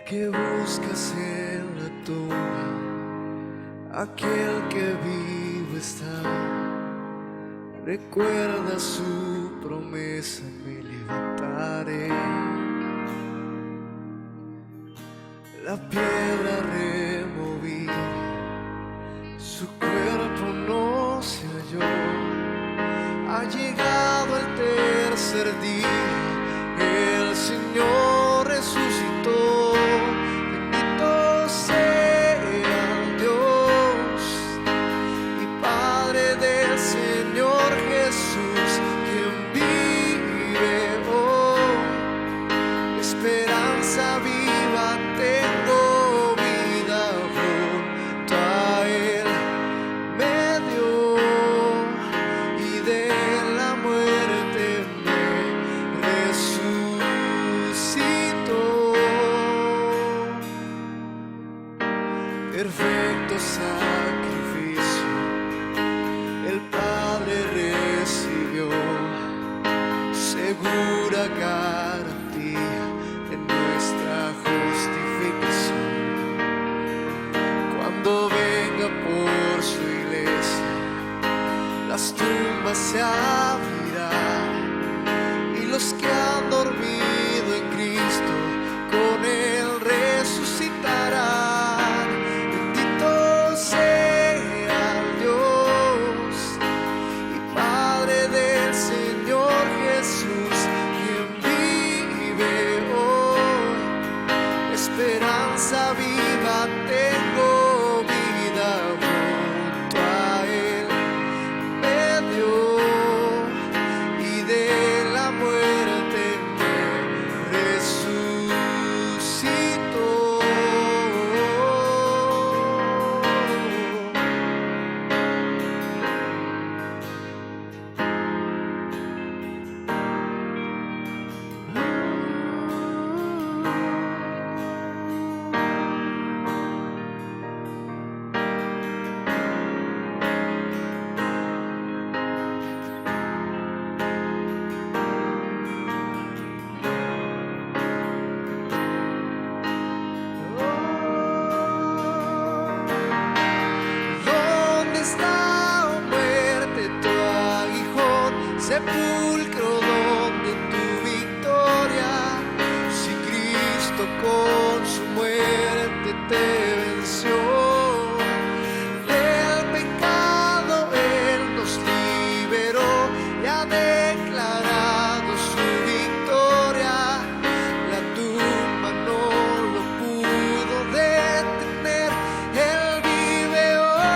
que buscas en la tumba, aquel que vivo está. Recuerda su promesa, me levantaré. La piedra removida, su cuerpo no se halló. Ha llegado el tercer día, el Señor resucitó. Bendito sea Dios y Padre del Señor Jesús, quien vive hoy. Esperanza viva tengo, vida junto a Él me dio, y de la muerte me resucitó. Perfecto sacrificio el Padre recibió, segura garantía de nuestra justificación. Cuando venga por su iglesia, las tumbas se abrirán y los que han dormido en Cristo con Él resucitarán. Bendito sea Dios y Padre del Señor Jesús, quien vive hoy. Esperanza viva tengo, vida junto a Él me dio, y de la muerte me resucitó. ¿Dónde está, oh muerte, tu aguijón? Sepulcro, ¿dónde tu victoria? Si Cristo con su muerte te venció, del pecado Él nos liberó y ha declarado su victoria. La tumba no lo pudo detener, Él vive hoy.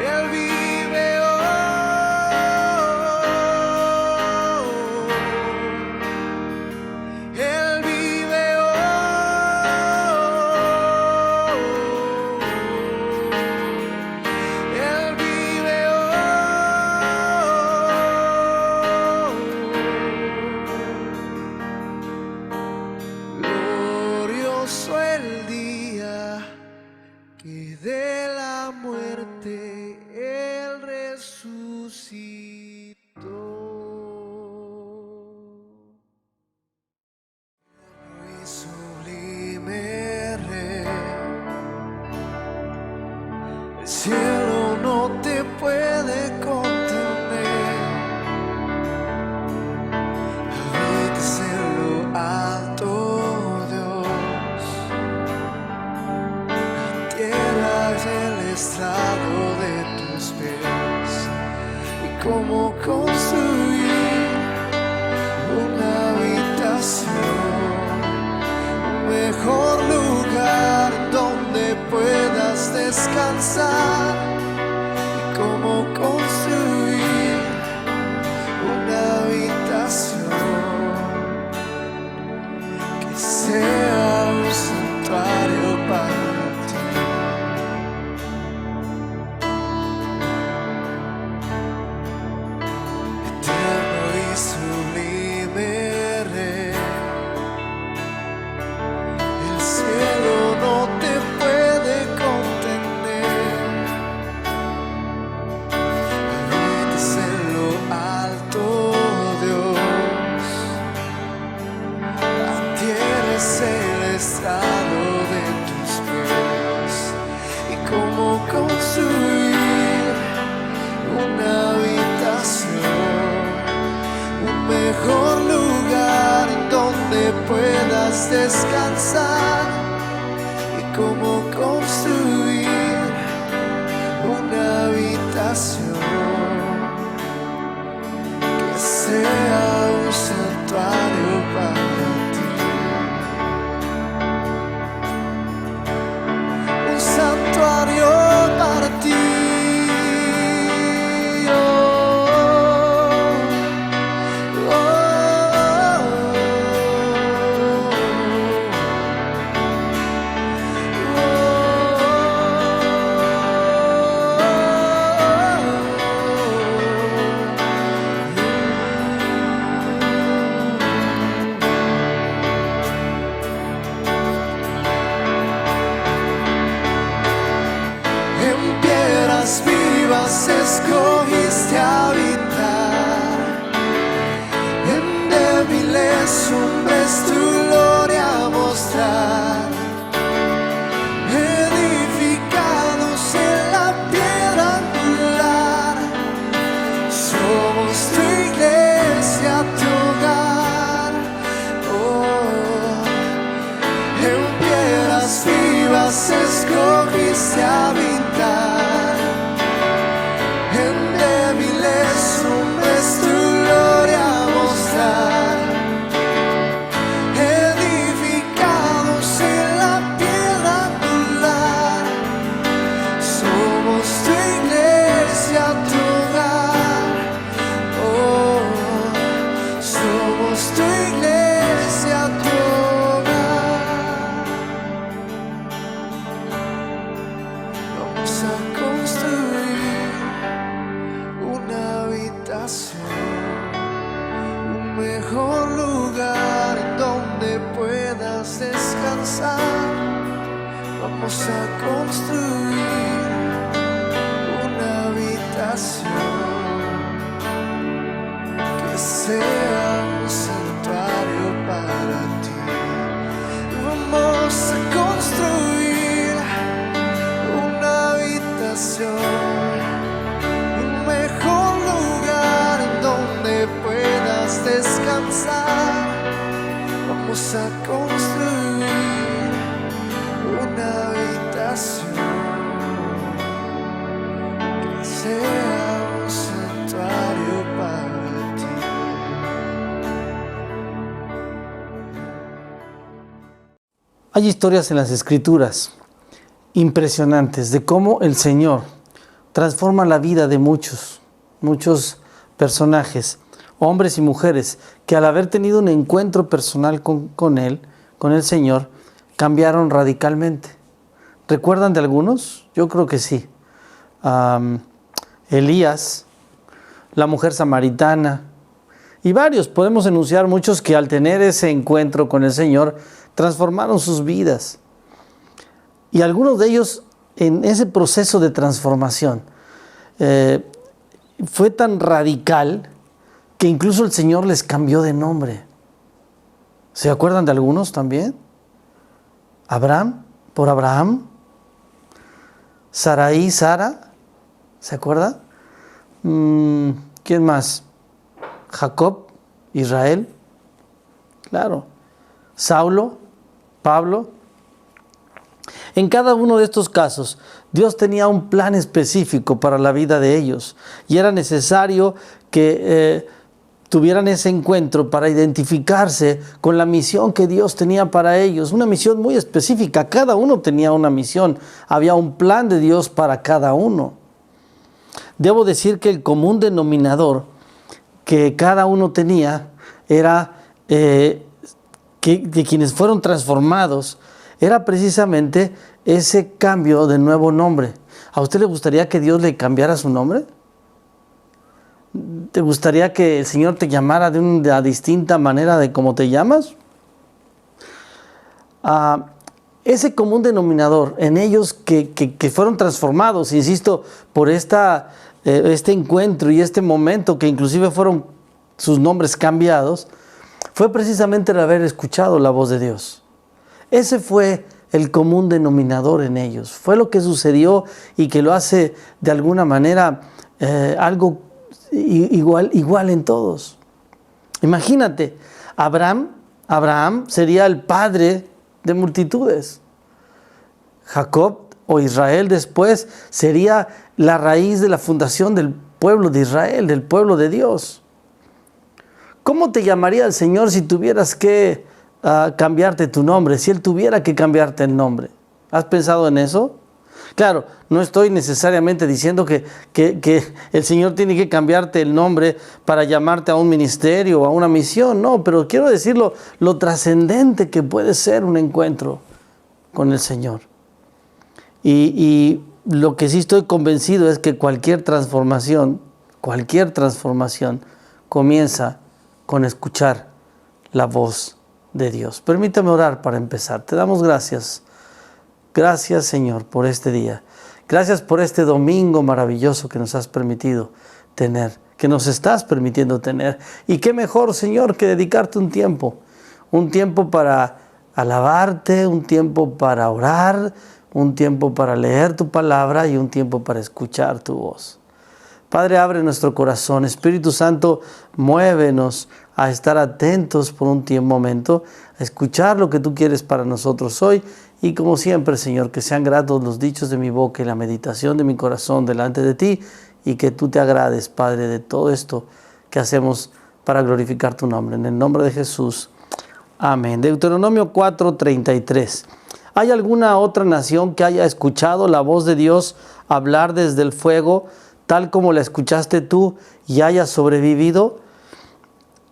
Él vive hoy. Él vive hoy. Él vive hoy. Glorioso el día que de la muerte Él resucitó. Y sublime Rey, el cielo no te puede contener. Habitas en lo alto, Dios. Tierra es el estrado de tus pies. Y cómo construir una habitación, un mejor lugar donde puedas descansar. Y cómo construir una habitación que sea un santuario para ti. Eterno y sublime Rey, el cielo no te puede contener. descansar y cómo construir una habitación que sea un santuario para ti, un santuario para ti. Escogiste habitar en débiles hombres, tu gloria mostrar, edificados en la piedra angular. Somos tu iglesia, tu hogar. En piedras vivas escogiste habitar. Tu gloria mostrar, edificados en la piedra angular. Somos tu iglesia, tu hogar. Somos tu iglesia, tu hogar. Vamos a construir una habitación, un mejor lugar donde puedas descansar. Vamos a construir una habitación que sea un santuario para ti. Vamos a construir una habitación, descansar. Vamos a construir una habitación que sea un santuario para ti. Hay historias en las Escrituras impresionantes de cómo el Señor transforma la vida de muchos personajes, hombres y mujeres, que al haber tenido un encuentro personal con Él, con el Señor, cambiaron radicalmente. ¿Recuerdan de algunos? Yo creo que sí. Elías, la mujer samaritana, y varios, podemos enunciar muchos que al tener ese encuentro con el Señor, transformaron sus vidas. Y algunos de ellos, en ese proceso de transformación, fue tan radical que incluso el Señor les cambió de nombre. ¿Se acuerdan de algunos también? Abraham, por Abraham. Saraí, Sara. ¿Se acuerdan? ¿Quién más? Jacob, Israel. Claro. Saulo, Pablo. En cada uno de estos casos, Dios tenía un plan específico para la vida de ellos. Y era necesario que tuvieran ese encuentro para identificarse con la misión que Dios tenía para ellos, una misión muy específica. Cada uno tenía una misión, había un plan de Dios para cada uno. Debo decir que el común denominador que cada uno tenía era que quienes fueron transformados era precisamente ese cambio de nuevo nombre. ¿A usted le gustaría que Dios le cambiara su nombre? ¿Te gustaría que el Señor te llamara de una distinta manera de cómo te llamas? Ese común denominador en ellos que fueron transformados, insisto, por este encuentro y este momento que inclusive fueron sus nombres cambiados, fue precisamente el haber escuchado la voz de Dios. Ese fue el común denominador en ellos. Fue lo que sucedió y que lo hace de alguna manera igual en todos. Imagínate, Abraham Abraham sería el padre de multitudes. Jacob o Israel después sería la raíz de la fundación del pueblo de Israel, del pueblo de Dios. ¿Cómo te llamaría el Señor si tuvieras que cambiarte tu nombre, si Él tuviera que cambiarte el nombre? ¿Has pensado en eso? Claro, no estoy necesariamente diciendo que el Señor tiene que cambiarte el nombre para llamarte a un ministerio o a una misión, no, pero quiero decirlo, lo trascendente que puede ser un encuentro con el Señor. Y lo que sí estoy convencido es que cualquier transformación comienza con escuchar la voz de Dios. Permítame orar para empezar. Te damos gracias. Gracias, Señor, por este día. Gracias por este domingo maravilloso que nos has permitido tener, que nos estás permitiendo tener. Y qué mejor, Señor, que dedicarte un tiempo para alabarte, un tiempo para orar, un tiempo para leer tu palabra y un tiempo para escuchar tu voz. Padre, abre nuestro corazón. Espíritu Santo, muévenos a estar atentos por un momento, a escuchar lo que tú quieres para nosotros hoy. Y como siempre, Señor, que sean gratos los dichos de mi boca y la meditación de mi corazón delante de ti, y que tú te agrades, Padre, de todo esto que hacemos para glorificar tu nombre. En el nombre de Jesús. Amén. Deuteronomio 4:33. ¿Hay alguna otra nación que haya escuchado la voz de Dios hablar desde el fuego, tal como la escuchaste tú, y haya sobrevivido?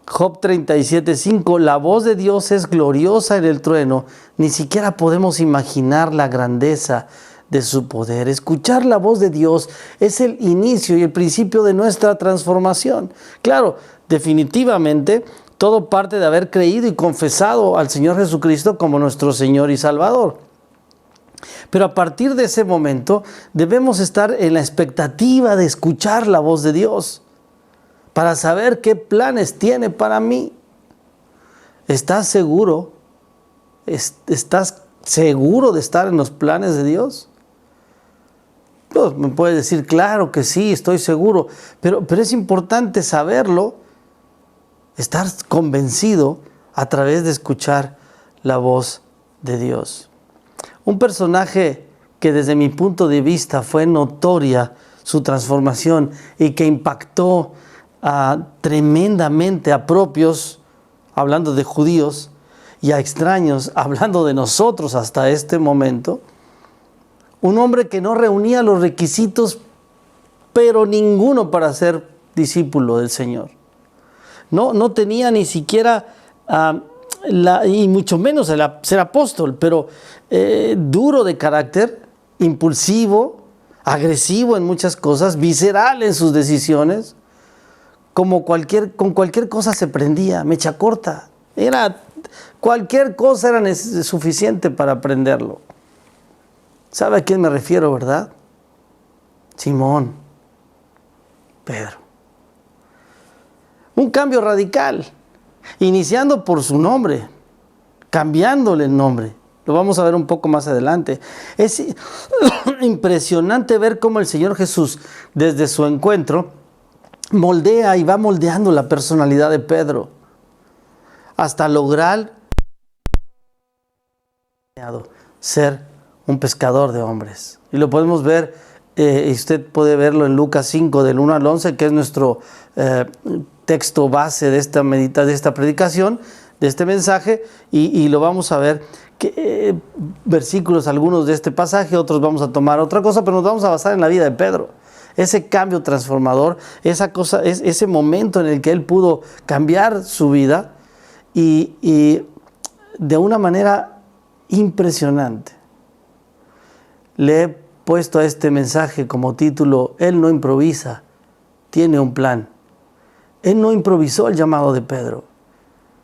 Job 37:5. La voz de Dios es gloriosa en el trueno. Ni siquiera podemos imaginar la grandeza de su poder. Escuchar la voz de Dios es el inicio y el principio de nuestra transformación. Claro, definitivamente, todo parte de haber creído y confesado al Señor Jesucristo como nuestro Señor y Salvador. Pero a partir de ese momento debemos estar en la expectativa de escuchar la voz de Dios para saber qué planes tiene para mí. ¿Estás seguro? ¿Estás seguro de estar en los planes de Dios? Pues me puedes decir, claro que sí, estoy seguro, pero es importante saberlo, estar convencido a través de escuchar la voz de Dios. Un personaje que desde mi punto de vista fue notoria su transformación y que impactó tremendamente a propios, hablando de judíos, y a extraños, hablando de nosotros hasta este momento. Un hombre que no reunía los requisitos, pero ninguno para ser discípulo del Señor. No tenía ni siquiera, y mucho menos ser apóstol, pero duro de carácter, impulsivo, agresivo en muchas cosas, visceral en sus decisiones. Con cualquier cosa se prendía, mecha corta. Cualquier cosa era suficiente para aprenderlo. ¿Sabe a quién me refiero, verdad? Simón, Pedro. Un cambio radical, iniciando por su nombre, cambiándole el nombre. Lo vamos a ver un poco más adelante. Es impresionante ver cómo el Señor Jesús, desde su encuentro, moldea y va moldeando la personalidad de Pedro hasta lograr ser un pescador de hombres. Y lo podemos ver, y usted puede verlo en Lucas 5, del 1 al 11, que es nuestro texto base de esta predicación, de este mensaje, y lo vamos a ver, versículos algunos de este pasaje, otros vamos a tomar otra cosa, pero nos vamos a basar en la vida de Pedro. Ese cambio transformador, ese momento en el que él pudo cambiar su vida y de una manera impresionante. Le he puesto a este mensaje como título: Él no improvisa, tiene un plan. Él no improvisó el llamado de Pedro.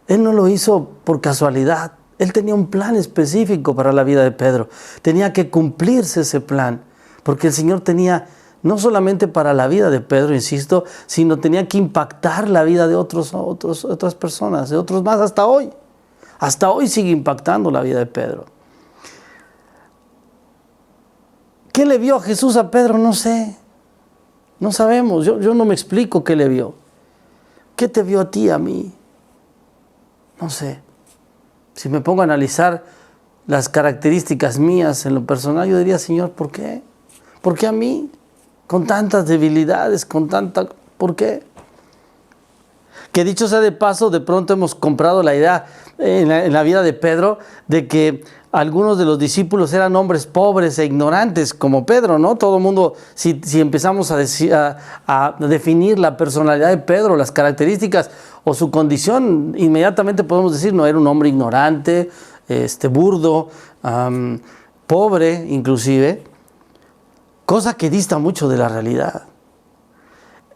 Él no lo hizo por casualidad. Él tenía un plan específico para la vida de Pedro. Tenía que cumplirse ese plan, porque el Señor tenía no solamente para la vida de Pedro, insisto, sino tenía que impactar la vida de otras personas, de otros más, hasta hoy. Hasta hoy sigue impactando la vida de Pedro. ¿Qué le vio Jesús a Pedro? No sé. No sabemos. Yo no me explico qué le vio. ¿Qué te vio a ti, a mí? No sé. Si me pongo a analizar las características mías en lo personal, yo diría, Señor, ¿por qué? ¿Por qué a mí? Con tantas debilidades, ¿por qué? Que dicho sea de paso, de pronto hemos comprado la idea en la vida de Pedro de que algunos de los discípulos eran hombres pobres e ignorantes, como Pedro, ¿no? Todo el mundo, si empezamos a definir la personalidad de Pedro, las características o su condición, inmediatamente podemos decir, no, era un hombre ignorante, burdo, pobre inclusive, cosa que dista mucho de la realidad.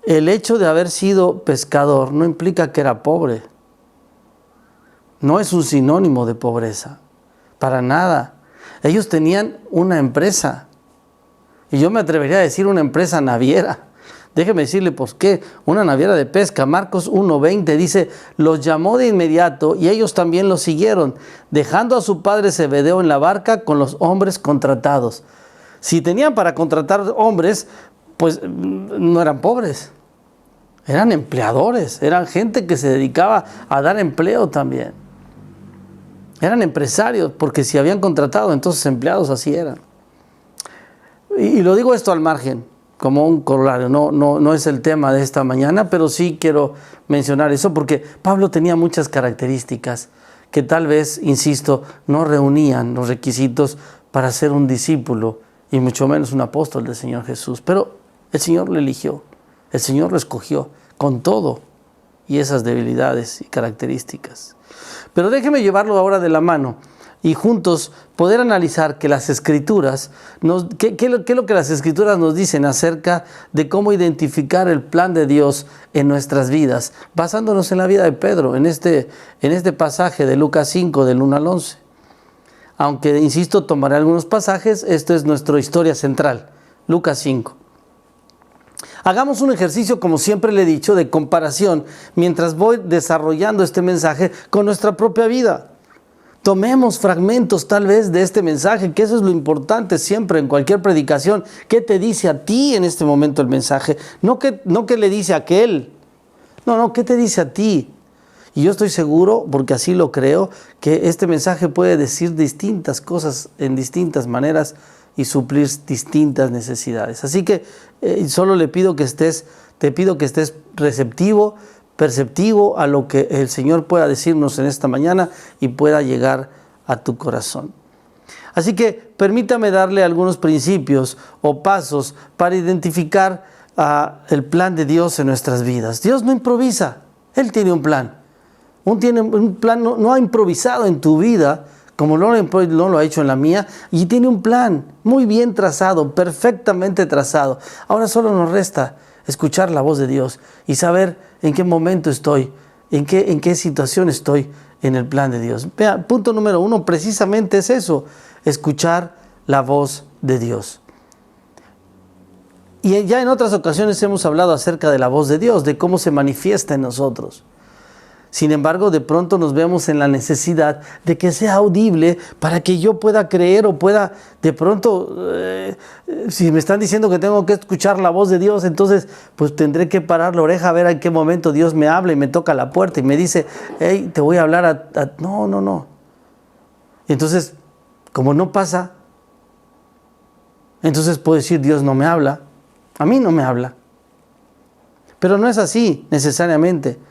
El hecho de haber sido pescador no implica que era pobre. No es un sinónimo de pobreza, para nada. Ellos tenían una empresa, y yo me atrevería a decir una empresa naviera. Déjeme decirle por qué. Una naviera de pesca. Marcos 1:20 dice, los llamó de inmediato y ellos también los siguieron, dejando a su padre Zebedeo en la barca con los hombres contratados. Si tenían para contratar hombres, pues no eran pobres, eran empleadores, eran gente que se dedicaba a dar empleo también. Eran empresarios, porque si habían contratado, entonces empleados así eran. Y lo digo esto al margen, como un corolario, no es el tema de esta mañana, pero sí quiero mencionar eso, porque Pablo tenía muchas características que tal vez, insisto, no reunían los requisitos para ser un discípulo, y mucho menos un apóstol del Señor Jesús. Pero el Señor lo eligió, el Señor lo escogió, con todo y esas debilidades y características. Pero déjeme llevarlo ahora de la mano y juntos poder analizar que las Escrituras, ¿qué es lo que las Escrituras nos dicen acerca de cómo identificar el plan de Dios en nuestras vidas, basándonos en la vida de Pedro, en este pasaje de Lucas 5, del 1 al 11. Aunque, insisto, tomaré algunos pasajes, esto es nuestra historia central, Lucas 5. Hagamos un ejercicio, como siempre le he dicho, de comparación mientras voy desarrollando este mensaje con nuestra propia vida. Tomemos fragmentos tal vez de este mensaje, que eso es lo importante siempre en cualquier predicación. ¿Qué te dice a ti en este momento el mensaje? No que le dice a aquel. No, ¿qué te dice a ti? Y yo estoy seguro, porque así lo creo, que este mensaje puede decir distintas cosas en distintas maneras y suplir distintas necesidades. Así que solo te pido que estés receptivo, perceptivo a lo que el Señor pueda decirnos en esta mañana y pueda llegar a tu corazón. Así que permítame darle algunos principios o pasos para identificar el plan de Dios en nuestras vidas. Dios no improvisa, Él tiene un plan. Tiene un plan, no ha improvisado en tu vida como no lo ha hecho en la mía, y tiene un plan muy bien trazado, perfectamente trazado. Ahora solo nos resta escuchar la voz de Dios y saber en qué momento estoy, en qué situación estoy en el plan de Dios. Vea, punto número 1 precisamente es eso, escuchar la voz de Dios. Y ya en otras ocasiones hemos hablado acerca de la voz de Dios, de cómo se manifiesta en nosotros. Sin embargo, de pronto nos vemos en la necesidad de que sea audible para que yo pueda creer o pueda, de pronto, si me están diciendo que tengo que escuchar la voz de Dios, entonces pues tendré que parar la oreja a ver en qué momento Dios me habla y me toca la puerta y me dice, hey, te voy a hablar No. Entonces, como no pasa, entonces puedo decir, Dios no me habla, a mí no me habla. Pero no es así necesariamente.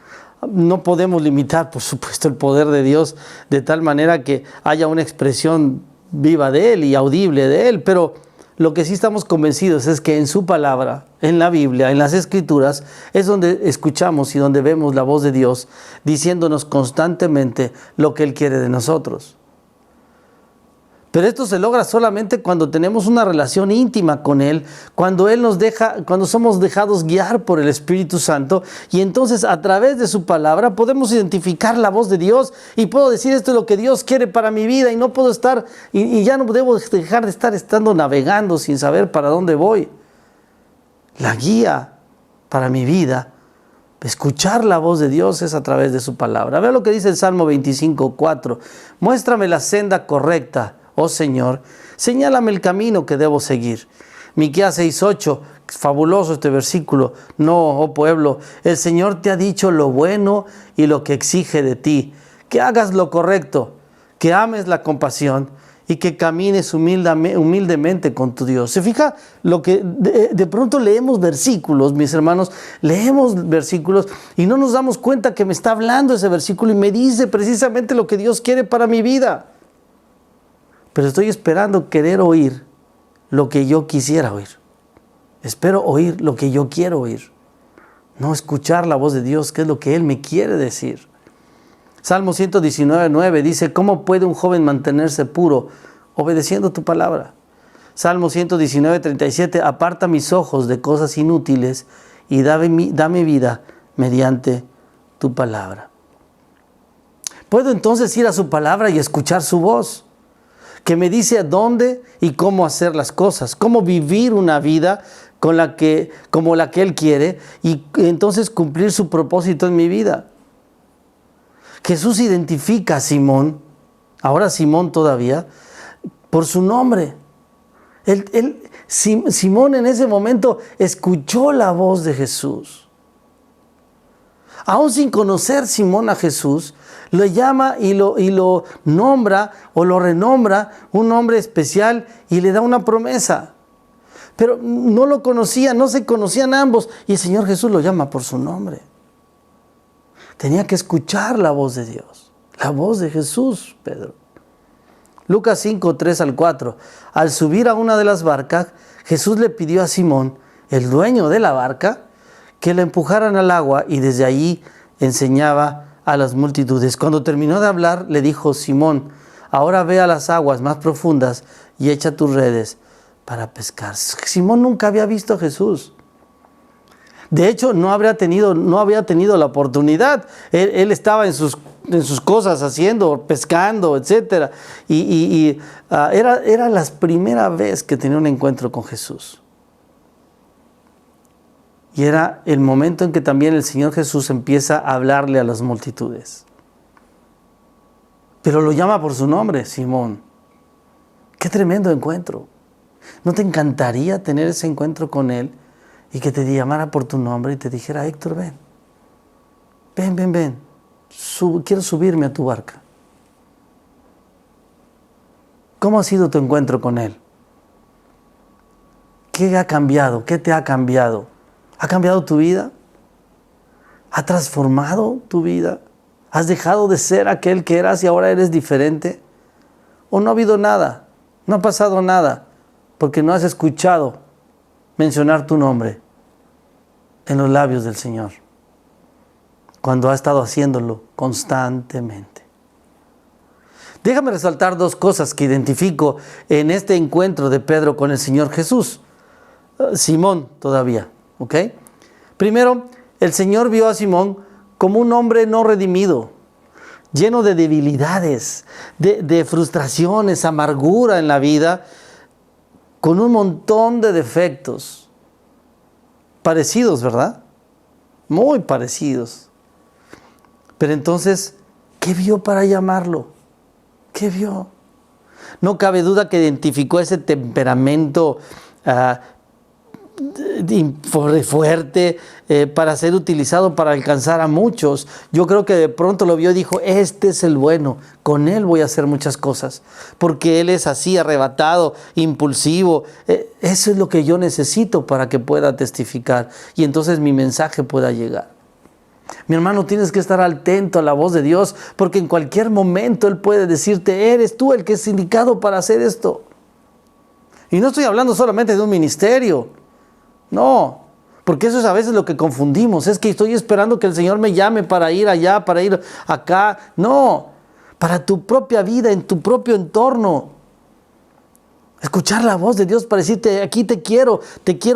No podemos limitar, por supuesto, el poder de Dios de tal manera que haya una expresión viva de Él y audible de Él, pero lo que sí estamos convencidos es que en su palabra, en la Biblia, en las Escrituras, es donde escuchamos y donde vemos la voz de Dios diciéndonos constantemente lo que Él quiere de nosotros. Pero esto se logra solamente cuando tenemos una relación íntima con Él, cuando somos dejados guiar por el Espíritu Santo, y entonces a través de su palabra podemos identificar la voz de Dios y puedo decir, esto es lo que Dios quiere para mi vida, y no puedo estar, y ya no debo dejar de estar estando navegando sin saber para dónde voy. La guía para mi vida, escuchar la voz de Dios, es a través de su palabra. Vea lo que dice el Salmo 25:4. Muéstrame la senda correcta, oh Señor, señálame el camino que debo seguir. Miqueas 6:8, fabuloso este versículo. No, oh pueblo, el Señor te ha dicho lo bueno y lo que exige de ti, que hagas lo correcto, que ames la compasión y que camines humildemente con tu Dios. ¿Se fija lo que de pronto leemos versículos, mis hermanos? Leemos versículos y no nos damos cuenta que me está hablando ese versículo y me dice precisamente lo que Dios quiere para mi vida. Pero estoy esperando querer oír lo que yo quisiera oír. Espero oír lo que yo quiero oír. No escuchar la voz de Dios, que es lo que Él me quiere decir. Salmo 119:9 dice: ¿cómo puede un joven mantenerse puro obedeciendo tu palabra? Salmo 119:37: aparta mis ojos de cosas inútiles y dame vida mediante tu palabra. Puedo entonces ir a su palabra y escuchar su voz, que me dice a dónde y cómo hacer las cosas, cómo vivir una vida como la que Él quiere, y entonces cumplir su propósito en mi vida. Jesús identifica a Simón, ahora Simón todavía, por su nombre. Simón en ese momento escuchó la voz de Jesús. Aún sin conocer Simón a Jesús, lo llama y lo nombra o lo renombra un nombre especial y le da una promesa. Pero no lo conocían, no se conocían ambos, y el Señor Jesús lo llama por su nombre. Tenía que escuchar la voz de Dios, la voz de Jesús, Pedro. Lucas 5:3-4. Al subir a una de las barcas, Jesús le pidió a Simón, el dueño de la barca, que le empujaran al agua, y desde allí enseñaba a las multitudes. Cuando terminó de hablar, le dijo: Simón, ahora ve a las aguas más profundas y echa tus redes para pescar. Simón nunca había visto a Jesús. De hecho, no había tenido la oportunidad. Él estaba en sus cosas haciendo, pescando, etc. Era la primera vez que tenía un encuentro con Jesús. Y era el momento en que también el Señor Jesús empieza a hablarle a las multitudes. Pero lo llama por su nombre, Simón. ¡Qué tremendo encuentro! ¿No te encantaría tener ese encuentro con Él y que te llamara por tu nombre y te dijera: Héctor, ven, quiero subirme a tu barca? ¿Cómo ha sido tu encuentro con Él? ¿Qué ha cambiado? ¿Qué te ha cambiado? ¿Ha cambiado tu vida? ¿Ha transformado tu vida? ¿Has dejado de ser aquel que eras y ahora eres diferente? ¿O no ha habido nada? ¿No ha pasado nada? Porque no has escuchado mencionar tu nombre en los labios del Señor, cuando ha estado haciéndolo constantemente. Déjame resaltar dos cosas que identifico en este encuentro de Pedro con el Señor Jesús. Simón todavía, ¿ok? Primero, el Señor vio a Simón como un hombre no redimido, lleno de debilidades, de frustraciones, amargura en la vida, con un montón de defectos. Parecidos, ¿verdad? Muy parecidos. Pero entonces, ¿qué vio para llamarlo? ¿Qué vio? No cabe duda que identificó ese temperamento fuerte para ser utilizado para alcanzar a muchos. Yo creo que de pronto lo vio y dijo: este es el bueno, con él voy a hacer muchas cosas, porque él es así, arrebatado, impulsivo. Eso es lo que yo necesito para que pueda testificar y entonces mi mensaje pueda llegar. Mi hermano, tienes que estar atento a la voz de Dios, porque en cualquier momento Él puede decirte: eres tú el que es indicado para hacer esto. Y no estoy hablando solamente de un ministerio. No, porque eso es a veces lo que confundimos. Es que estoy esperando que el Señor me llame para ir allá, para ir acá. No, para tu propia vida, en tu propio entorno. Escuchar la voz de Dios para decirte: aquí te quiero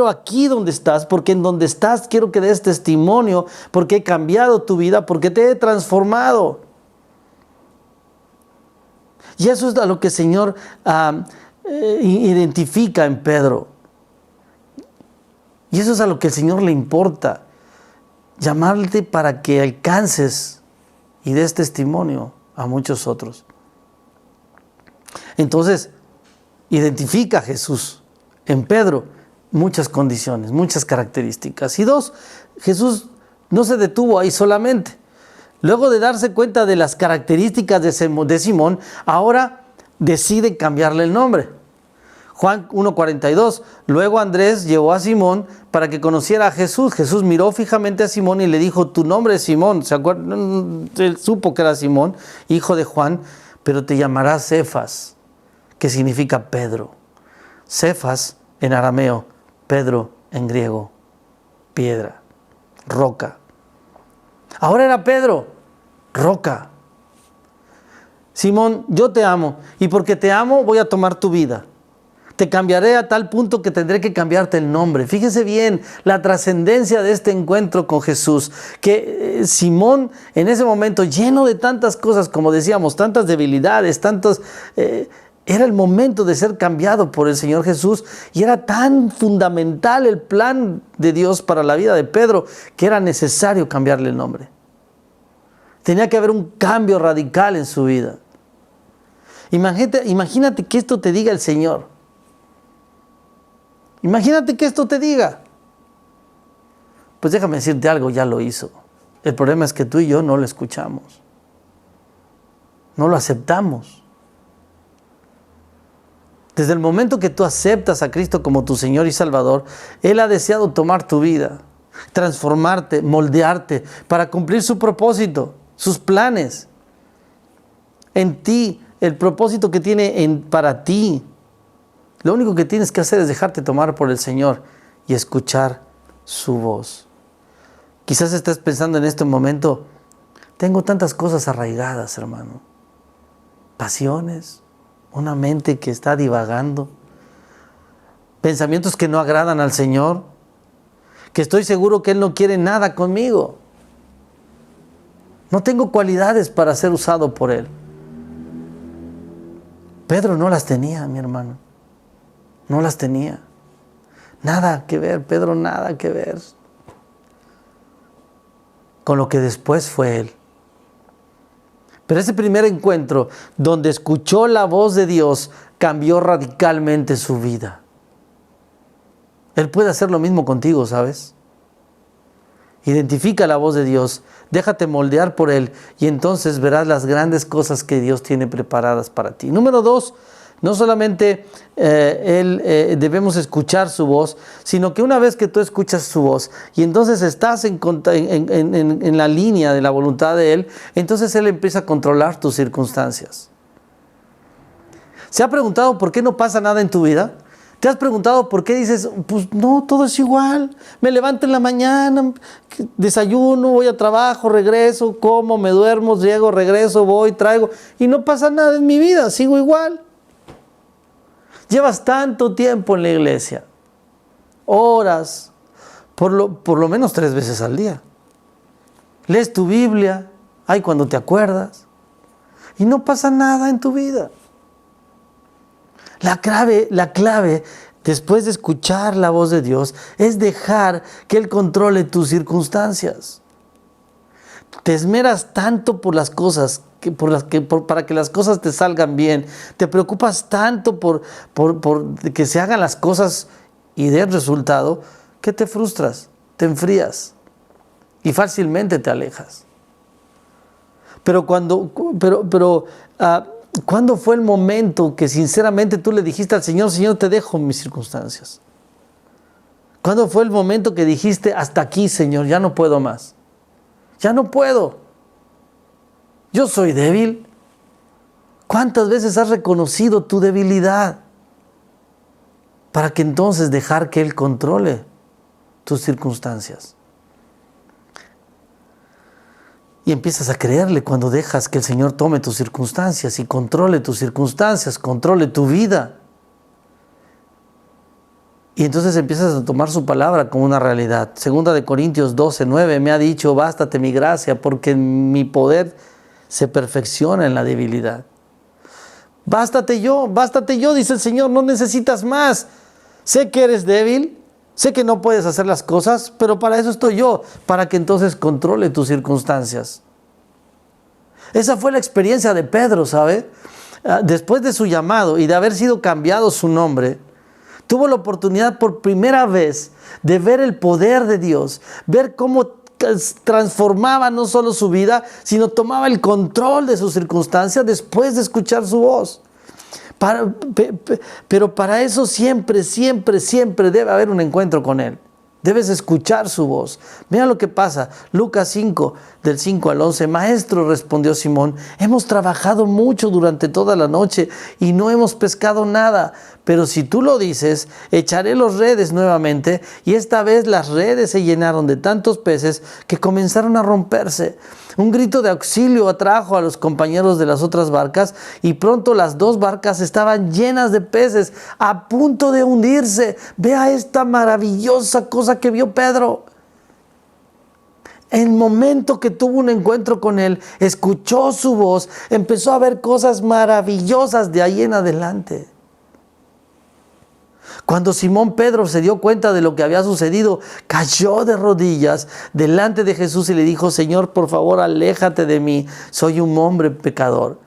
aquí donde estás, porque en donde estás quiero que des testimonio, porque he cambiado tu vida, porque te he transformado. Y eso es a lo que el Señor identifica en Pedro. Y eso es a lo que el Señor le importa, llamarte para que alcances y des testimonio a muchos otros. Entonces, identifica a Jesús en Pedro muchas condiciones, muchas características. Y dos, Jesús no se detuvo ahí solamente. luego de darse cuenta de las características de Simón, ahora decide cambiarle el nombre. Juan 1:42, luego Andrés llevó a Simón para que conociera a Jesús. Jesús miró fijamente a Simón y le dijo, tu nombre es Simón. ¿Se acuerdan? Él supo que era Simón, hijo de Juan, pero te llamarás Cefas, que significa Pedro. Cefas en arameo, Pedro en griego, piedra, roca. Ahora era Pedro, roca. Simón, yo te amo, y porque te amo voy a tomar tu vida. Te cambiaré a tal punto que tendré que cambiarte el nombre. Fíjese bien la trascendencia de este encuentro con Jesús, que Simón en ese momento, lleno de tantas cosas, como decíamos, tantas debilidades, era el momento de ser cambiado por el Señor Jesús, y era tan fundamental el plan de Dios para la vida de Pedro que era necesario cambiarle el nombre. Tenía que haber un cambio radical en su vida. Imagínate que esto te diga el Señor. Imagínate que esto te diga. Pues déjame decirte algo, ya lo hizo. El problema es que tú y yo no lo escuchamos. No lo aceptamos. Desde el momento que tú aceptas a Cristo como tu Señor y Salvador, Él ha deseado tomar tu vida, transformarte, moldearte para cumplir su propósito, sus planes. En ti, el propósito que tiene para ti. Lo único que tienes que hacer es dejarte tomar por el Señor y escuchar su voz. Quizás estés pensando en este momento, tengo tantas cosas arraigadas, hermano. Pasiones, una mente que está divagando, pensamientos que no agradan al Señor, que estoy seguro que Él no quiere nada conmigo. No tengo cualidades para ser usado por Él. Pedro no las tenía, mi hermano. No las tenía. Nada que ver, Pedro, nada que ver con lo que después fue él. Pero ese primer encuentro, donde escuchó la voz de Dios, cambió radicalmente su vida. Él puede hacer lo mismo contigo, ¿sabes? Identifica la voz de Dios, déjate moldear por Él, y entonces verás las grandes cosas que Dios tiene preparadas para ti. Número 2, no solamente debemos escuchar su voz, sino que una vez que tú escuchas su voz y entonces estás en la línea de la voluntad de Él, entonces Él empieza a controlar tus circunstancias. ¿Se ha preguntado por qué no pasa nada en tu vida? ¿Te has preguntado por qué dices, pues no, todo es igual? Me levanto en la mañana, desayuno, voy a trabajo, regreso, como, me duermo, llego, regreso, voy, traigo, y no pasa nada en mi vida, sigo igual. Llevas tanto tiempo en la iglesia, horas, por lo menos 3 veces al día. Lees tu Biblia, ay, cuando te acuerdas, y no pasa nada en tu vida. La clave, después de escuchar la voz de Dios, es dejar que Él controle tus circunstancias. Te esmeras tanto por las cosas, para que las cosas te salgan bien. Te preocupas tanto por que se hagan las cosas y den resultado, que te frustras, te enfrías y fácilmente te alejas. Pero ¿cuándo fue el momento que sinceramente tú le dijiste al Señor, Señor, te dejo mis circunstancias? ¿Cuándo fue el momento que dijiste, hasta aquí, Señor, ya no puedo más? Ya no puedo. Yo soy débil. ¿Cuántas veces has reconocido tu debilidad para que entonces dejar que Él controle tus circunstancias? Y empiezas a creerle cuando dejas que el Señor tome tus circunstancias y controle tus circunstancias, controle tu vida. Y entonces empiezas a tomar su palabra como una realidad. Segunda de Corintios 12:9 me ha dicho, bástate mi gracia, porque mi poder se perfecciona en la debilidad. Bástate yo, dice el Señor, no necesitas más. Sé que eres débil, sé que no puedes hacer las cosas, pero para eso estoy yo, para que entonces controle tus circunstancias. Esa fue la experiencia de Pedro, ¿sabe? Después de su llamado y de haber sido cambiado su nombre, tuvo la oportunidad por primera vez de ver el poder de Dios, ver cómo transformaba no solo su vida, sino tomaba el control de sus circunstancias después de escuchar su voz. Pero para eso siempre debe haber un encuentro con Él. Debes escuchar su voz. Mira lo que pasa. Lucas 5, del 5 al 11. Maestro, respondió Simón, hemos trabajado mucho durante toda la noche y no hemos pescado nada. Pero si tú lo dices, echaré los redes nuevamente. Y esta vez las redes se llenaron de tantos peces que comenzaron a romperse. Un grito de auxilio atrajo a los compañeros de las otras barcas y pronto las dos barcas estaban llenas de peces, a punto de hundirse. Vea esta maravillosa cosa que vio Pedro. En el momento que tuvo un encuentro con Él, escuchó su voz, empezó a ver cosas maravillosas de ahí en adelante. Cuando Simón Pedro se dio cuenta de lo que había sucedido, cayó de rodillas delante de Jesús y le dijo, Señor, por favor, aléjate de mí, soy un hombre pecador.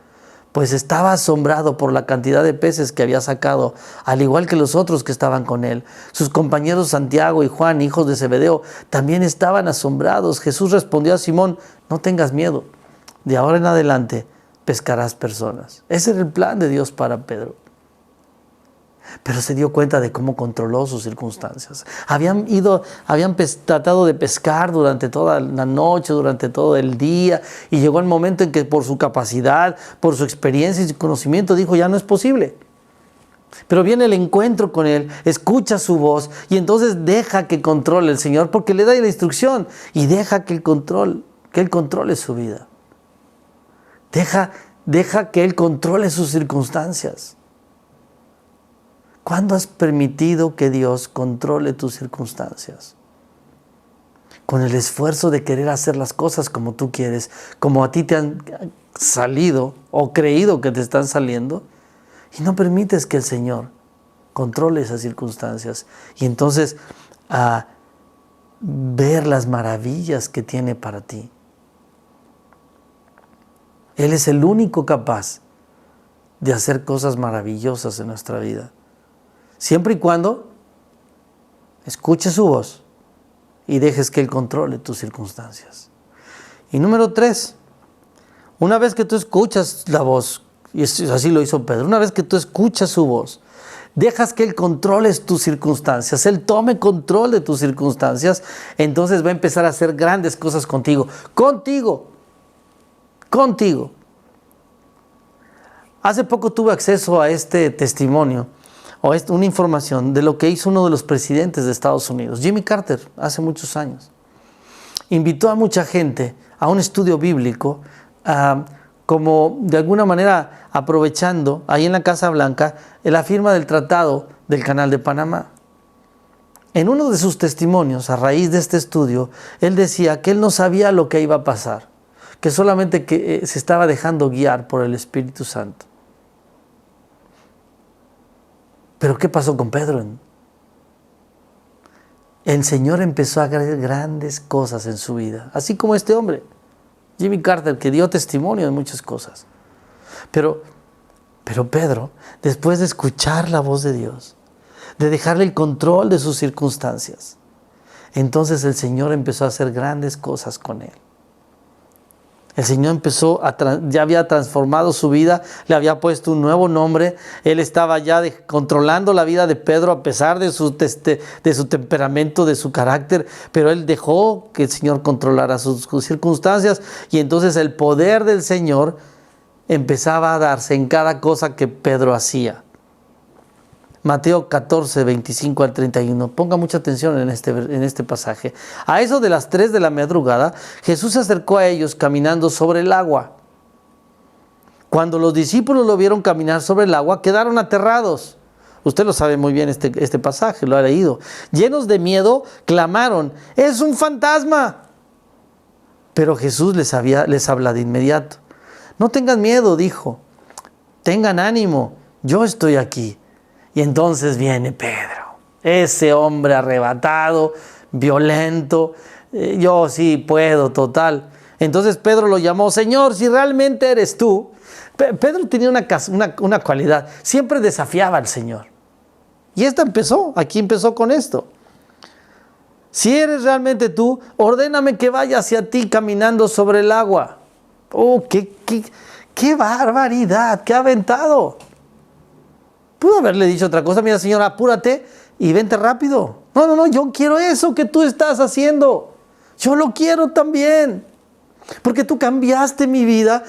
Pues estaba asombrado por la cantidad de peces que había sacado, al igual que los otros que estaban con él. Sus compañeros Santiago y Juan, hijos de Zebedeo, también estaban asombrados. Jesús respondió a Simón, no tengas miedo, de ahora en adelante pescarás personas. Ese era el plan de Dios para Pedro. Pero se dio cuenta de cómo controló sus circunstancias. Habían tratado de pescar durante toda la noche, durante todo el día, y llegó el momento en que por su capacidad, por su experiencia y su conocimiento, dijo, ya no es posible. Pero viene el encuentro con Él, escucha su voz, y entonces deja que controle el Señor, porque le da la instrucción, y deja que Él controle su vida. Deja que Él controle sus circunstancias. ¿Cuándo has permitido que Dios controle tus circunstancias? Con el esfuerzo de querer hacer las cosas como tú quieres, como a ti te han salido o creído que te están saliendo, y no permites que el Señor controle esas circunstancias. Y entonces a ver las maravillas que tiene para ti. Él es el único capaz de hacer cosas maravillosas en nuestra vida. Siempre y cuando escuches su voz y dejes que Él controle tus circunstancias. Y número 3, una vez que tú escuchas la voz, y así lo hizo Pedro, una vez que tú escuchas su voz, dejas que Él controle tus circunstancias, Él tome control de tus circunstancias, entonces va a empezar a hacer grandes cosas contigo. Hace poco tuve acceso a este testimonio, o una información de lo que hizo uno de los presidentes de Estados Unidos, Jimmy Carter, hace muchos años. Invitó a mucha gente a un estudio bíblico, como de alguna manera aprovechando ahí en la Casa Blanca la firma del Tratado del Canal de Panamá. En uno de sus testimonios, a raíz de este estudio, él decía que él no sabía lo que iba a pasar, que solamente que se estaba dejando guiar por el Espíritu Santo. Pero ¿qué pasó con Pedro? El Señor empezó a hacer grandes cosas en su vida, así como este hombre, Jimmy Carter, que dio testimonio de muchas cosas. Pero Pedro, después de escuchar la voz de Dios, de dejarle el control de sus circunstancias, entonces el Señor empezó a hacer grandes cosas con él. El Señor ya había transformado su vida, le había puesto un nuevo nombre. Él estaba ya controlando la vida de Pedro a pesar de su temperamento, de su carácter, pero él dejó que el Señor controlara sus circunstancias, y entonces el poder del Señor empezaba a darse en cada cosa que Pedro hacía. Mateo 14, 25 al 31. Ponga mucha atención en este pasaje. A eso de las 3 de la madrugada, Jesús se acercó a ellos caminando sobre el agua. Cuando los discípulos lo vieron caminar sobre el agua, quedaron aterrados. Usted lo sabe muy bien este pasaje, lo ha leído. Llenos de miedo, clamaron, ¡es un fantasma! Pero Jesús les habla de inmediato. No tengan miedo, dijo. Tengan ánimo, yo estoy aquí. Y entonces viene Pedro, ese hombre arrebatado, violento. Yo sí puedo, total. Entonces Pedro lo llamó, Señor, si realmente eres tú. Pedro tenía una cualidad, siempre desafiaba al Señor. Y aquí empezó con esto. Si eres realmente tú, ordéname que vaya hacia ti caminando sobre el agua. Oh, qué barbaridad, qué aventado. Pudo haberle dicho otra cosa. Mira, Señor, apúrate y vente rápido. No, yo quiero eso que tú estás haciendo. Yo lo quiero también. Porque tú cambiaste mi vida,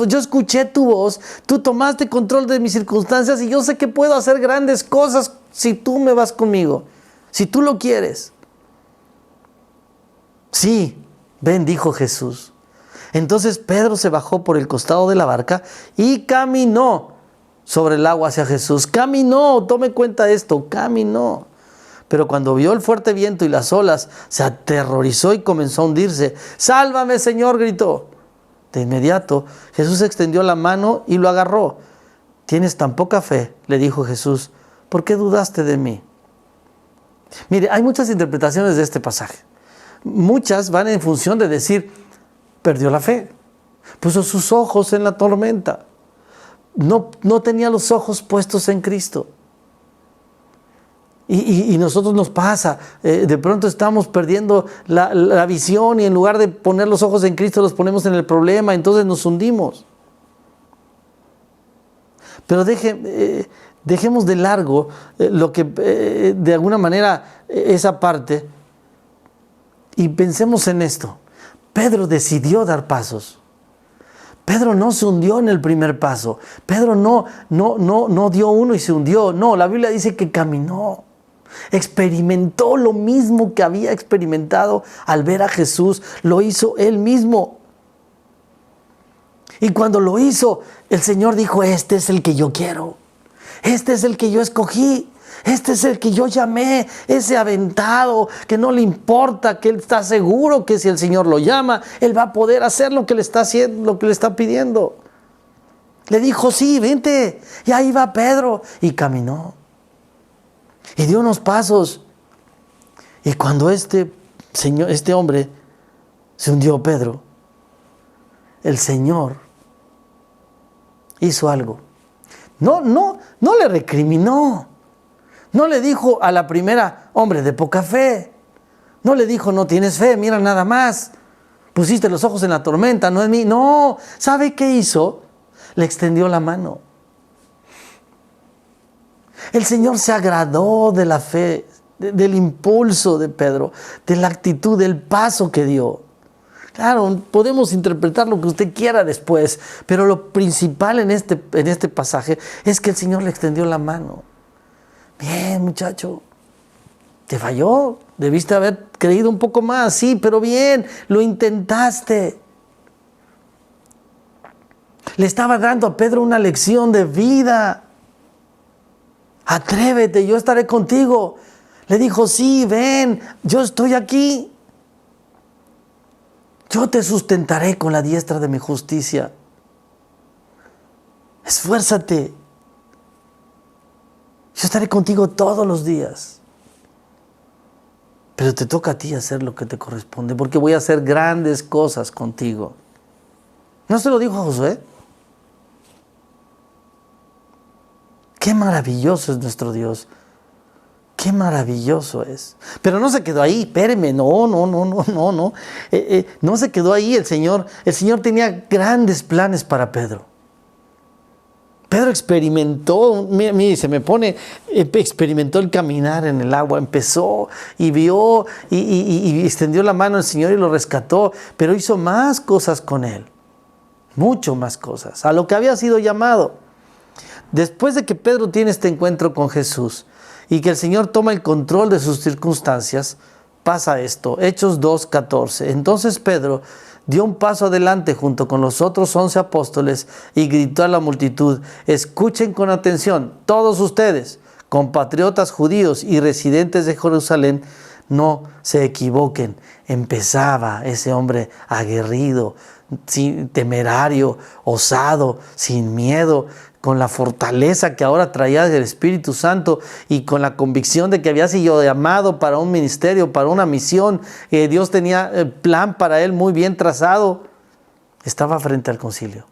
yo escuché tu voz, tú tomaste control de mis circunstancias y yo sé que puedo hacer grandes cosas si tú me vas conmigo, si tú lo quieres. Sí, ven, dijo Jesús. Entonces Pedro se bajó por el costado de la barca y caminó sobre el agua hacia Jesús. Caminó, tome cuenta de esto, caminó. Pero cuando vio el fuerte viento y las olas, se aterrorizó y comenzó a hundirse. ¡Sálvame, Señor!, gritó. De inmediato, Jesús extendió la mano y lo agarró. ¿Tienes tan poca fe?, le dijo Jesús. ¿Por qué dudaste de mí? Mire, hay muchas interpretaciones de este pasaje. Muchas van en función de decir, perdió la fe. Puso sus ojos en la tormenta. No tenía los ojos puestos en Cristo. Y nosotros nos pasa, de pronto estamos perdiendo la visión y en lugar de poner los ojos en Cristo los ponemos en el problema, entonces nos hundimos. Pero dejemos de largo lo que de alguna manera esa parte y pensemos en esto. Pedro decidió dar pasos. Pedro no se hundió en el primer paso. Pedro no dio uno y se hundió. No, la Biblia dice que caminó. Experimentó lo mismo que había experimentado al ver a Jesús, lo hizo él mismo. Y cuando lo hizo, el Señor dijo, este es el que yo quiero, este es el que yo escogí, este es el que yo llamé, ese aventado que no le importa, que él está seguro que si el Señor lo llama, él va a poder hacer lo que le está haciendo, lo que le está pidiendo. Le dijo, sí, vente, y ahí va Pedro, y caminó. Y dio unos pasos. Y cuando este hombre se hundió, Pedro, el Señor hizo algo. No le recriminó. No le dijo a la primera, hombre de poca fe. No le dijo, no tienes fe, mira nada más. Pusiste los ojos en la tormenta, no en mí. No, ¿sabe qué hizo? Le extendió la mano. El Señor se agradó de la fe, del impulso de Pedro, de la actitud, del paso que dio. Claro, podemos interpretar lo que usted quiera después, pero lo principal en este pasaje es que el Señor le extendió la mano. Bien, muchacho, te falló, debiste haber creído un poco más, sí, pero bien, lo intentaste. Le estaba dando a Pedro una lección de vida. Atrévete, yo estaré contigo. Le dijo, sí, ven, yo estoy aquí. Yo te sustentaré con la diestra de mi justicia. Esfuérzate. Yo estaré contigo todos los días. Pero te toca a ti hacer lo que te corresponde, porque voy a hacer grandes cosas contigo. ¿No se lo dijo a Josué? Qué maravilloso es nuestro Dios. Qué maravilloso es. Pero no se quedó ahí, espéreme, no. No se quedó ahí el Señor. El Señor tenía grandes planes para Pedro. Pedro experimentó, experimentó el caminar en el agua, empezó y vio y extendió la mano al Señor y lo rescató, pero hizo más cosas con él, mucho más cosas, a lo que había sido llamado. Después de que Pedro tiene este encuentro con Jesús y que el Señor toma el control de sus circunstancias, pasa esto, Hechos 2:14. Entonces Pedro dio un paso adelante junto con los otros 11 apóstoles y gritó a la multitud: escuchen con atención, todos ustedes, compatriotas judíos y residentes de Jerusalén, no se equivoquen. Empezaba ese hombre aguerrido, temerario, osado, sin miedo, con la fortaleza que ahora traía del Espíritu Santo y con la convicción de que había sido llamado para un ministerio, para una misión. Dios tenía el plan para él muy bien trazado. Estaba frente al concilio.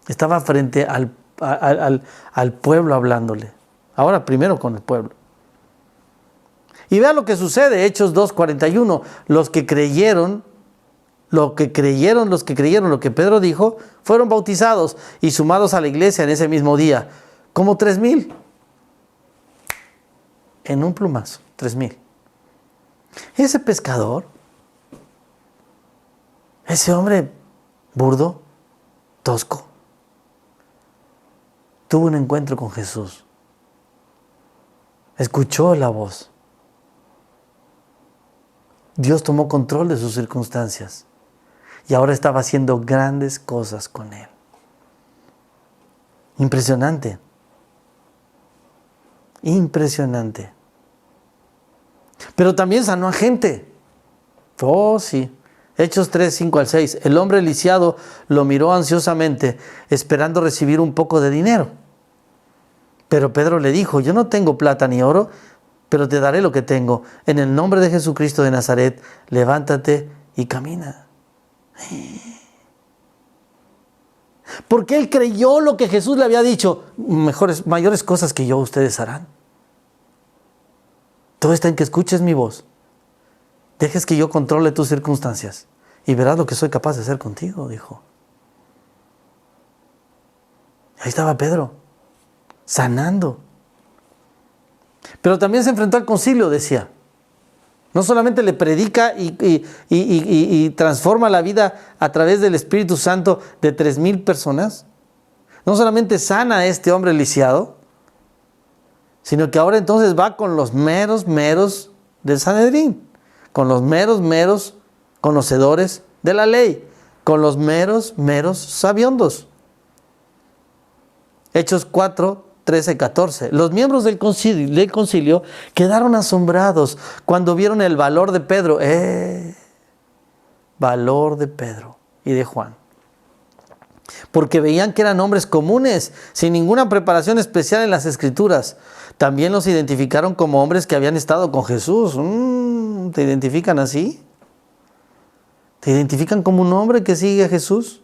Estaba frente al pueblo hablándole. Ahora primero con el pueblo. Y vea lo que sucede, Hechos 2:41. Los que creyeron lo que Pedro dijo, fueron bautizados y sumados a la iglesia en ese mismo día. Como 3,000. En un plumazo, 3,000. Ese pescador, ese hombre burdo, tosco, tuvo un encuentro con Jesús. Escuchó la voz. Dios tomó control de sus circunstancias y ahora estaba haciendo grandes cosas con él. Impresionante. Impresionante. Pero también sanó a gente. Oh, sí. Hechos 3:5-6. El hombre lisiado lo miró ansiosamente, esperando recibir un poco de dinero. Pero Pedro le dijo: yo no tengo plata ni oro, pero te daré lo que tengo. En el nombre de Jesucristo de Nazaret, levántate y camina. Porque él creyó lo que Jesús le había dicho. Mayores cosas que yo ustedes harán. Todo está en que escuches mi voz. Dejes que yo controle tus circunstancias y verás lo que soy capaz de hacer contigo, dijo. Ahí estaba Pedro, sanando. Pero también se enfrentó al concilio, decía. No solamente le predica y transforma la vida a través del Espíritu Santo de 3,000 personas. No solamente sana a este hombre lisiado, sino que ahora entonces va con los meros del Sanedrín, con los meros conocedores de la ley, con los meros sabiondos. Hechos 4:13-14. Los miembros del concilio quedaron asombrados cuando vieron el valor de Pedro. Valor de Pedro y de Juan. Porque veían que eran hombres comunes, sin ninguna preparación especial en las Escrituras. También los identificaron como hombres que habían estado con Jesús. ¿Te identifican así? ¿Te identifican como un hombre que sigue a Jesús?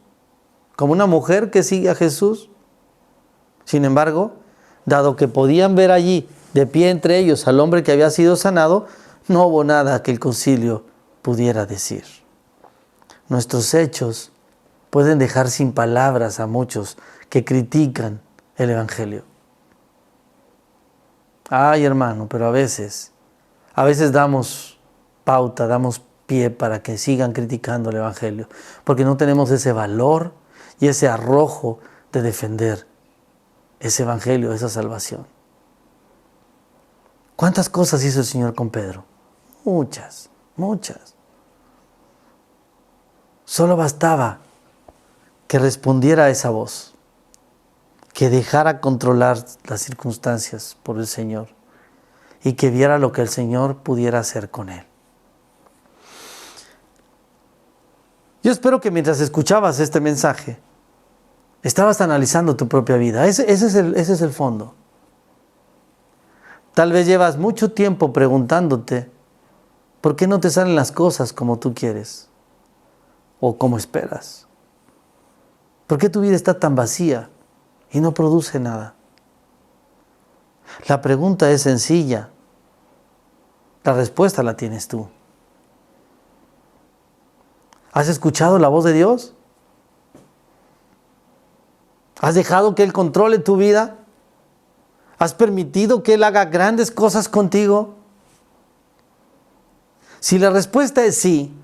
¿Como una mujer que sigue a Jesús? Sin embargo, dado que podían ver allí, de pie entre ellos, al hombre que había sido sanado, no hubo nada que el concilio pudiera decir. Nuestros hechos pueden dejar sin palabras a muchos que critican el Evangelio. Ay, hermano, pero a veces damos pauta, damos pie para que sigan criticando el Evangelio, porque no tenemos ese valor y ese arrojo de defender ese Evangelio, esa salvación. ¿Cuántas cosas hizo el Señor con Pedro? Muchas. Solo bastaba que respondiera a esa voz, que dejara controlar las circunstancias por el Señor y que viera lo que el Señor pudiera hacer con él. Yo espero que mientras escuchabas este mensaje, estabas analizando tu propia vida. Ese es el fondo. Tal vez llevas mucho tiempo preguntándote por qué no te salen las cosas como tú quieres o como esperas. ¿Por qué tu vida está tan vacía y no produce nada? La pregunta es sencilla. La respuesta la tienes tú. ¿Has escuchado la voz de Dios? ¿Has dejado que Él controle tu vida? ¿Has permitido que Él haga grandes cosas contigo? Si la respuesta es sí,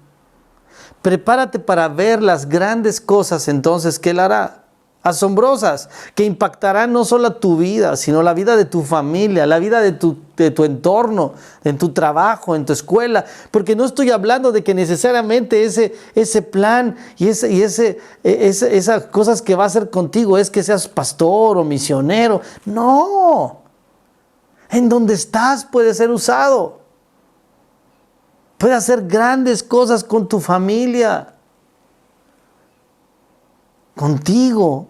prepárate para ver las grandes cosas entonces que Él hará. Asombrosas, que impactarán no solo tu vida, sino la vida de tu familia, la vida de tu entorno, en tu trabajo, en tu escuela. Porque no estoy hablando de que necesariamente ese plan y esas cosas que va a hacer contigo es que seas pastor o misionero. No. En donde estás puede ser usado. Puede hacer grandes cosas con tu familia, contigo.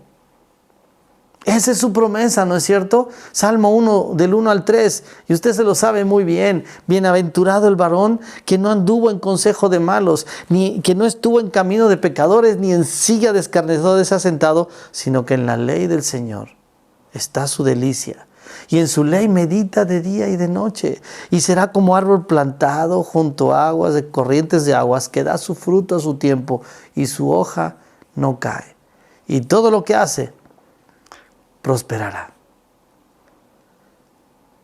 Esa es su promesa, ¿no es cierto? Salmo 1, del 1 al 3, y usted se lo sabe muy bien. Bienaventurado el varón que no anduvo en consejo de malos, ni que no estuvo en camino de pecadores, ni en silla de escarnecedores se ha sentado, sino que en la ley del Señor está su delicia, y en su ley medita de día y de noche. Y será como árbol plantado junto a aguas de corrientes de aguas, que da su fruto a su tiempo y su hoja no cae. Y todo lo que hace prosperará.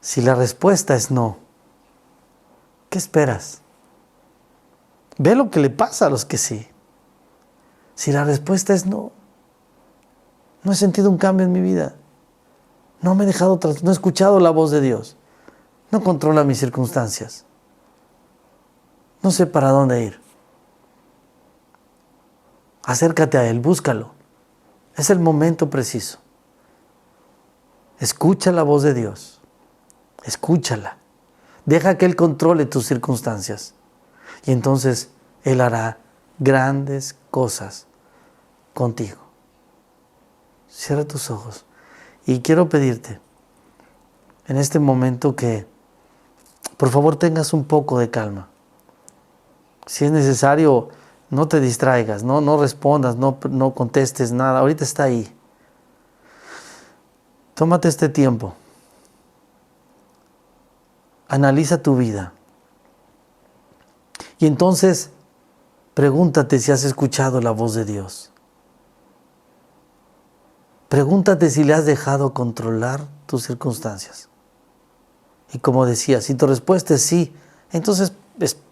Si la respuesta es no, ¿qué esperas? Ve lo que le pasa a los que sí. Si la respuesta es no, no he sentido un cambio en mi vida. No me he dejado, no he escuchado la voz de Dios. No controla mis circunstancias. No sé para dónde ir. Acércate a Él, búscalo. Es el momento preciso. Escucha la voz de Dios. Escúchala. Deja que Él controle tus circunstancias. Y entonces Él hará grandes cosas contigo. Cierra tus ojos. Y quiero pedirte en este momento que por favor tengas un poco de calma. Si es necesario, no te distraigas, no respondas, no contestes nada. Ahorita está ahí. Tómate este tiempo. Analiza tu vida. Y entonces pregúntate si has escuchado la voz de Dios. Pregúntate si le has dejado controlar tus circunstancias. Y como decía, si tu respuesta es sí, entonces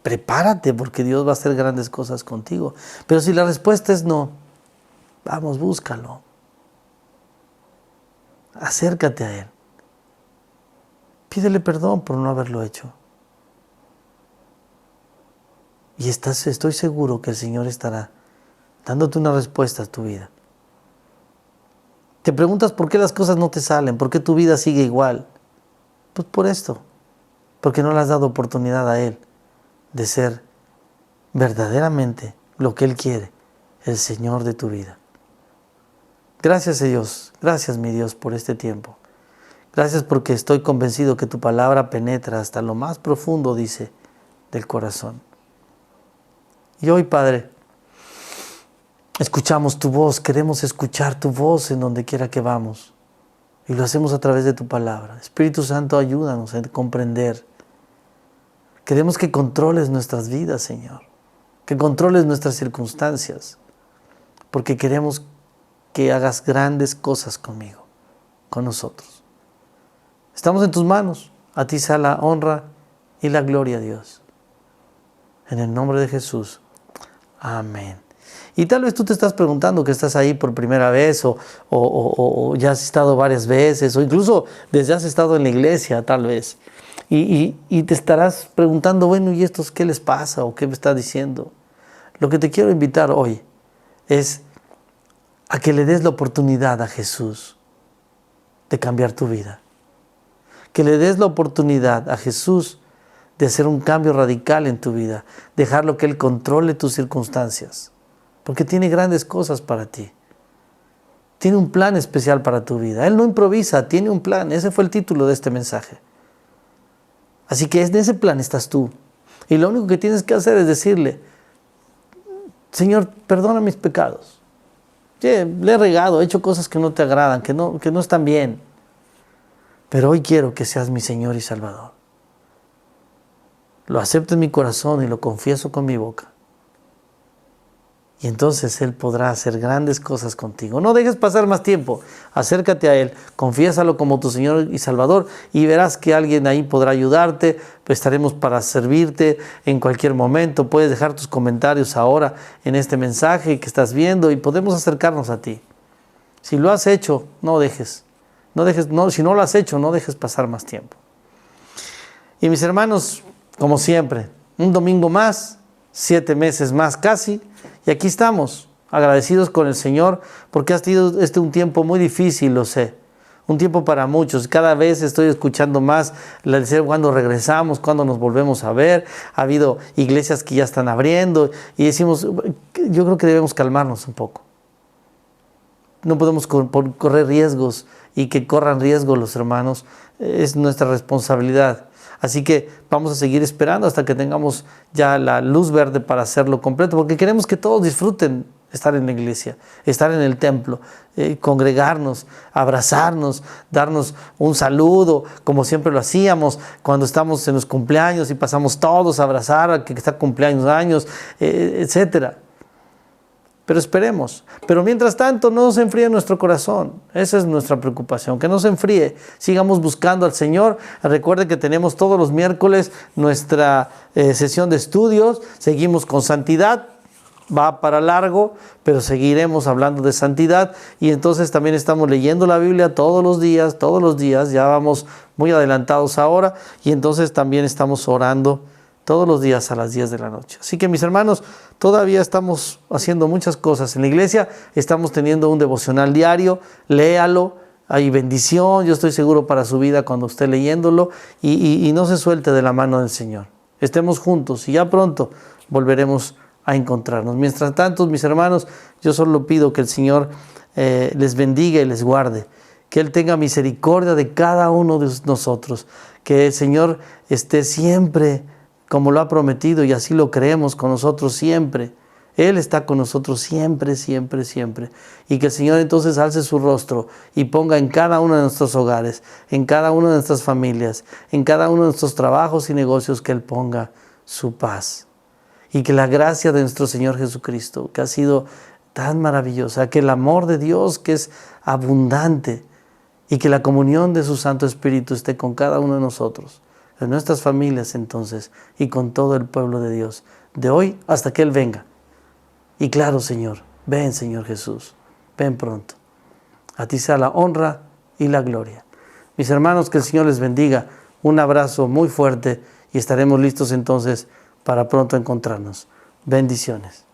prepárate, porque Dios va a hacer grandes cosas contigo. Pero si la respuesta es no, vamos, búscalo. Acércate a Él. Pídele perdón por no haberlo hecho. Y estoy seguro que el Señor estará dándote una respuesta a tu vida. Te preguntas por qué las cosas no te salen, por qué tu vida sigue igual. Pues por esto, porque no le has dado oportunidad a Él de ser verdaderamente lo que Él quiere, el Señor de tu vida. Gracias a Dios, gracias mi Dios por este tiempo. Gracias porque estoy convencido que tu palabra penetra hasta lo más profundo, dice, del corazón. Y hoy, Padre, escuchamos tu voz, queremos escuchar tu voz en donde quiera que vamos. Y lo hacemos a través de tu palabra. Espíritu Santo, ayúdanos a comprender. Queremos que controles nuestras vidas, Señor. Que controles nuestras circunstancias. Porque queremos que hagas grandes cosas conmigo, con nosotros. Estamos en tus manos. A ti sea la honra y la gloria, Dios. En el nombre de Jesús. Amén. Y tal vez tú te estás preguntando que estás ahí por primera vez o ya has estado varias veces o incluso desde has estado en la iglesia tal vez. Y te estarás preguntando, bueno, ¿y estos qué les pasa o qué me está diciendo? Lo que te quiero invitar hoy es a que le des la oportunidad a Jesús de cambiar tu vida. Que le des la oportunidad a Jesús de hacer un cambio radical en tu vida. Dejarlo que Él controle tus circunstancias. Porque tiene grandes cosas para ti. Tiene un plan especial para tu vida. Él no improvisa, tiene un plan. Ese fue el título de este mensaje. Así que en ese plan estás tú. Y lo único que tienes que hacer es decirle, Señor, perdona mis pecados. Le he regado, he hecho cosas que no te agradan, que no están bien. Pero hoy quiero que seas mi Señor y Salvador. Lo acepto en mi corazón y lo confieso con mi boca. Y entonces Él podrá hacer grandes cosas contigo. No dejes pasar más tiempo. Acércate a Él, confiésalo como tu Señor y Salvador y verás que alguien ahí podrá ayudarte. Pues estaremos para servirte en cualquier momento. Puedes dejar tus comentarios ahora en este mensaje que estás viendo y podemos acercarnos a ti. Si lo has hecho, si no lo has hecho, no dejes pasar más tiempo. Y mis hermanos, como siempre, un domingo más, 7 meses más casi. Y aquí estamos, agradecidos con el Señor, porque ha sido un tiempo muy difícil, lo sé. Un tiempo para muchos. Cada vez estoy escuchando más cuando regresamos, cuando nos volvemos a ver. Ha habido iglesias que ya están abriendo y decimos, yo creo que debemos calmarnos un poco. No podemos correr riesgos y que corran riesgo los hermanos. Es nuestra responsabilidad. Así que vamos a seguir esperando hasta que tengamos ya la luz verde para hacerlo completo, porque queremos que todos disfruten estar en la iglesia, estar en el templo, congregarnos, abrazarnos, darnos un saludo, como siempre lo hacíamos cuando estamos en los cumpleaños y pasamos todos a abrazar al que está cumpleaños años, etcétera. Pero esperemos. Pero mientras tanto, no se enfríe nuestro corazón. Esa es nuestra preocupación, que no se enfríe. Sigamos buscando al Señor. Recuerde que tenemos todos los miércoles nuestra sesión de estudios. Seguimos con santidad. Va para largo, pero seguiremos hablando de santidad. Y entonces también estamos leyendo la Biblia todos los días. Ya vamos muy adelantados ahora. Y entonces también estamos orando todos los días a las 10 de la noche. Así que mis hermanos, todavía estamos haciendo muchas cosas en la iglesia. Estamos teniendo un devocional diario. Léalo. Hay bendición, yo estoy seguro, para su vida cuando esté leyéndolo. Y no se suelte de la mano del Señor. Estemos juntos y ya pronto volveremos a encontrarnos. Mientras tanto, mis hermanos, yo solo pido que el Señor les bendiga y les guarde. Que Él tenga misericordia de cada uno de nosotros. Que el Señor esté siempre como lo ha prometido, y así lo creemos, con nosotros siempre. Él está con nosotros siempre, siempre, siempre. Y que el Señor entonces alce su rostro y ponga en cada uno de nuestros hogares, en cada una de nuestras familias, en cada uno de nuestros trabajos y negocios, que Él ponga su paz. Y que la gracia de nuestro Señor Jesucristo, que ha sido tan maravillosa, que el amor de Dios, que es abundante, y que la comunión de su Santo Espíritu esté con cada uno de nosotros, en nuestras familias entonces, y con todo el pueblo de Dios, de hoy hasta que Él venga. Y claro, Señor, ven, Señor Jesús, ven pronto. A ti sea la honra y la gloria. Mis hermanos, que el Señor les bendiga. Un abrazo muy fuerte y estaremos listos entonces para pronto encontrarnos. Bendiciones.